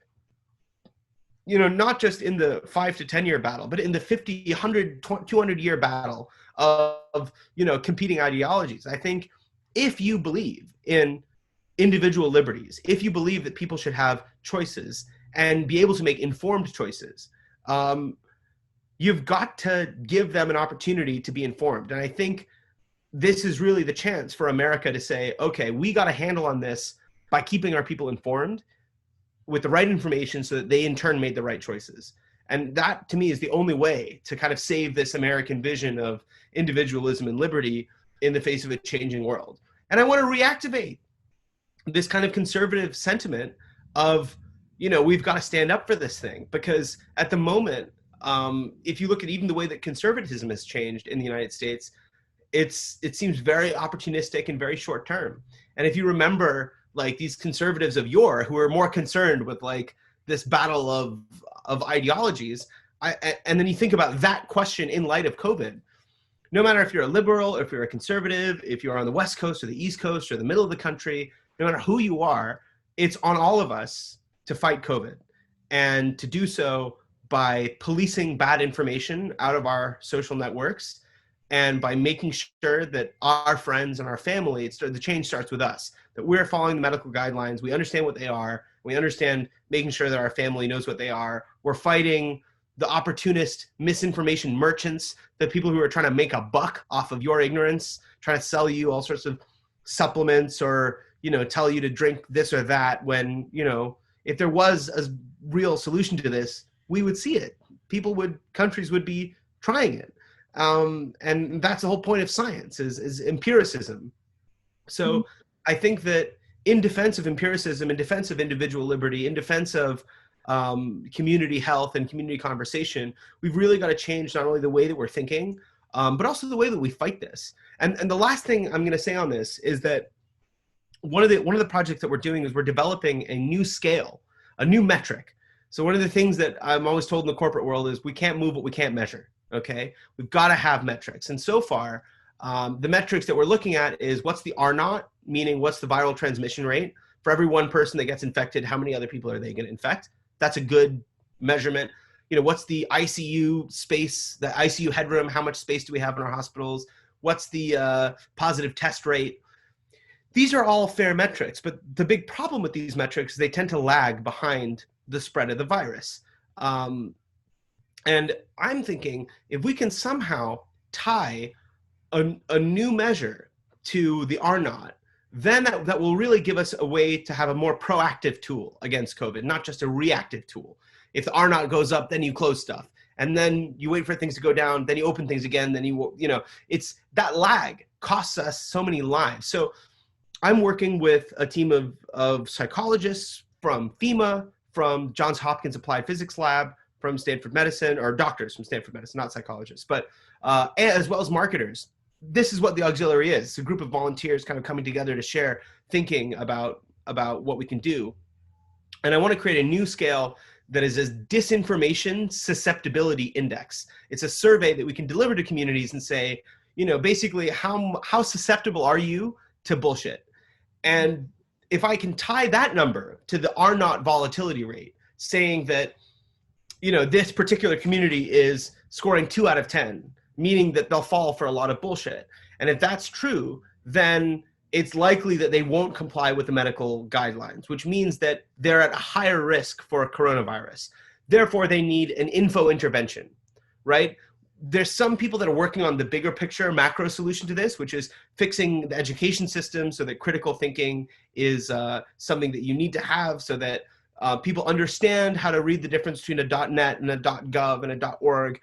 not just in the 5 to 10 year battle, but in the 50, 100, 200 year battle of competing ideologies, I think if you believe in individual liberties, if you believe that people should have choices and be able to make informed choices, you've got to give them an opportunity to be informed. And I think this is really the chance for America to say, okay, we got a handle on this by keeping our people informed with the right information so that they in turn made the right choices. And that, to me, is the only way to kind of save this American vision of individualism and liberty in the face of a changing world. And I want to reactivate this kind of conservative sentiment of, we've got to stand up for this thing. Because at the moment, if you look at even the way that conservatism has changed in the United States, it seems very opportunistic and very short term. And if you remember, like, these conservatives of yore who are more concerned with like this battle of ideologies, and then you think about that question in light of COVID, no matter if you're a liberal or if you're a conservative, if you're on the West Coast or the East Coast or the middle of the country, no matter who you are, it's on all of us to fight COVID, and to do so by policing bad information out of our social networks, and by making sure that our friends and our family, the change starts with us, that we're following the medical guidelines, we understand what they are, we understand making sure that our family knows what they are. We're fighting the opportunist misinformation merchants, the people who are trying to make a buck off of your ignorance, trying to sell you all sorts of supplements or, tell you to drink this or that, when, if there was a real solution to this, we would see it. Countries would be trying it. And that's the whole point of science, is empiricism. So I think that in defense of empiricism, in defense of individual liberty, in defense of community health and community conversation, we've really got to change not only the way that we're thinking, but also the way that we fight this. And the last thing I'm going to say on this is that one of the projects that we're doing is we're developing a new scale, a new metric. So one of the things that I'm always told in the corporate world is we can't move what we can't measure. Okay, we've got to have metrics. And so far, the metrics that we're looking at is what's the R naught, meaning what's the viral transmission rate. For every one person that gets infected, how many other people are they going to infect? That's a good measurement. What's the ICU space, the ICU headroom? How much space do we have in our hospitals? What's the positive test rate? These are all fair metrics, but the big problem with these metrics is they tend to lag behind the spread of the virus. And I'm thinking if we can somehow tie a new measure to the R naught, then that will really give us a way to have a more proactive tool against COVID, not just a reactive tool. If the R naught goes up, then you close stuff. And then you wait for things to go down, then you open things again, then it's that lag costs us so many lives. So I'm working with a team of psychologists from FEMA, from Johns Hopkins Applied Physics Lab, from Stanford Medicine, or doctors from Stanford Medicine, not psychologists, but as well as marketers. This is what the auxiliary is. It's a group of volunteers kind of coming together to share thinking about what we can do. And I want to create a new scale that is a disinformation susceptibility index. It's a survey that we can deliver to communities and say, basically how susceptible are you to bullshit? And if I can tie that number to the R naught volatility rate, saying that, this particular community is scoring 2 out of 10, meaning that they'll fall for a lot of bullshit. And if that's true, then it's likely that they won't comply with the medical guidelines, which means that they're at a higher risk for a coronavirus. Therefore, they need an info intervention, right? There's some people that are working on the bigger picture macro solution to this, which is fixing the education system so that critical thinking is something that you need to have so that people understand how to read the difference between a .net and a .gov and a .org,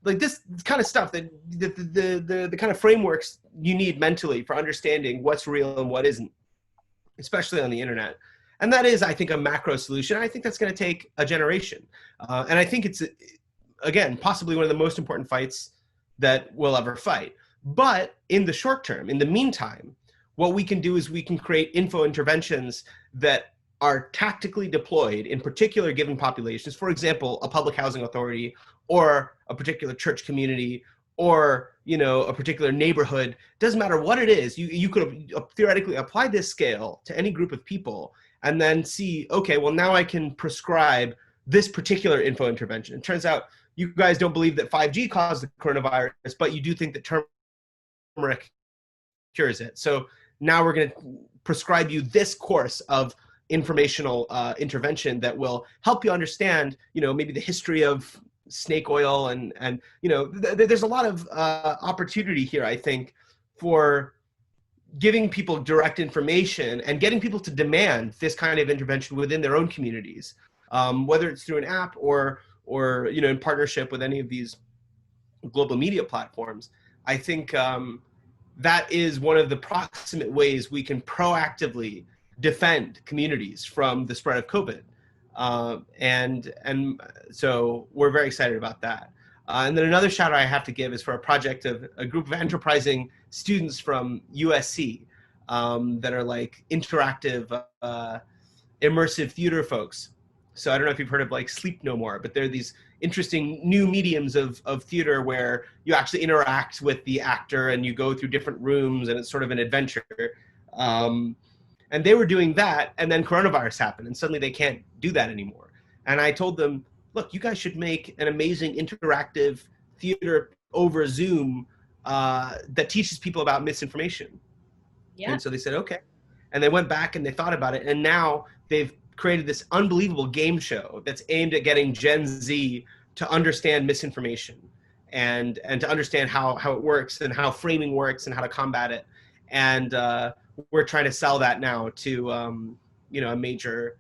like this kind of stuff, that the kind of frameworks you need mentally for understanding what's real and what isn't, especially on the internet. And that is, I think, a macro solution. I think that's going to take a generation. And I think it's, again, possibly one of the most important fights that we'll ever fight. But in the short term, in the meantime, what we can do is we can create info interventions that are tactically deployed in particular given populations. For example, a public housing authority or a particular church community or a particular neighborhood. Doesn't matter what it is. You could theoretically apply this scale to any group of people and then see, okay, well, now I can prescribe this particular info intervention. It turns out you guys don't believe that 5G caused the coronavirus, but you do think that turmeric cures it. So now we're going to prescribe you this course of informational intervention that will help you understand, maybe the history of snake oil and there's a lot of opportunity here, I think, for giving people direct information and getting people to demand this kind of intervention within their own communities, whether it's through an app or or in partnership with any of these global media platforms, I think that is one of the proximate ways we can proactively defend communities from the spread of COVID. And so we're very excited about that. And then another shout out I have to give is for a project of a group of enterprising students from USC that are like interactive, immersive theater folks. So I don't know if you've heard of like Sleep No More, but they're these interesting new mediums of theater where you actually interact with the actor and you go through different rooms and it's sort of an adventure. And they were doing that, and then coronavirus happened, and suddenly they can't do that anymore. And I told them, look, you guys should make an amazing interactive theater over Zoom that teaches people about misinformation. Yeah. And so they said, okay. And they went back and they thought about it, and now they've created this unbelievable game show that's aimed at getting Gen Z to understand misinformation and to understand how it works and how framing works and how to combat it. And we're trying to sell that now to a major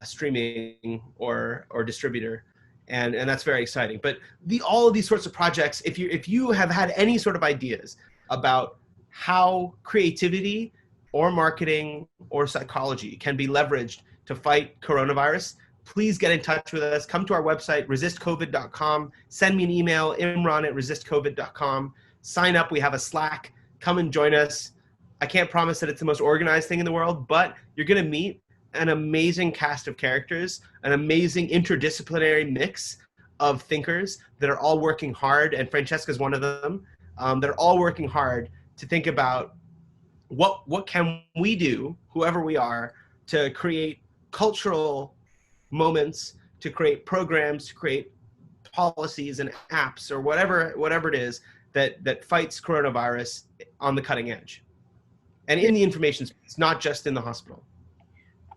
streaming or distributor, and that's very exciting. But all of these sorts of projects, if you have had any sort of ideas about how creativity or marketing or psychology can be leveraged to fight coronavirus, please get in touch with us. Come to our website, resistcovid.com. Send me an email, imran@resistcovid.com. Sign up. We have a Slack. Come and join us. I can't promise that it's the most organized thing in the world, but you're going to meet an amazing cast of characters, an amazing interdisciplinary mix of thinkers that are all working hard, and Francesca's one of them. They're all working hard to think about what can we do, whoever we are, to create cultural moments, to create programs, to create policies and apps or whatever it is that fights coronavirus on the cutting edge. And in the information space, not just in the hospital.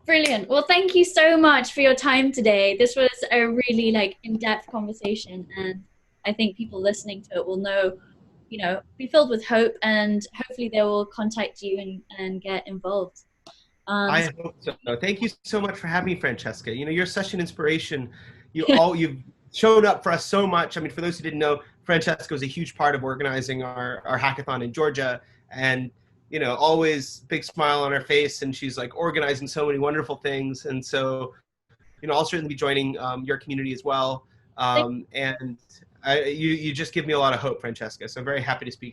Brilliant. Well, thank you so much for your time today. This was a really in-depth conversation, and I think people listening to it will be filled with hope, and hopefully they will contact you and get involved.
I hope so. Thank you so much for having me, Francesca. You're such an inspiration. You've shown up for us so much. I mean, for those who didn't know, Francesca was a huge part of organizing our hackathon in Georgia, and always big smile on her face, and she's like organizing so many wonderful things. And so, I'll certainly be joining your community as well. And you just give me a lot of hope, Francesca. So I'm very happy to speak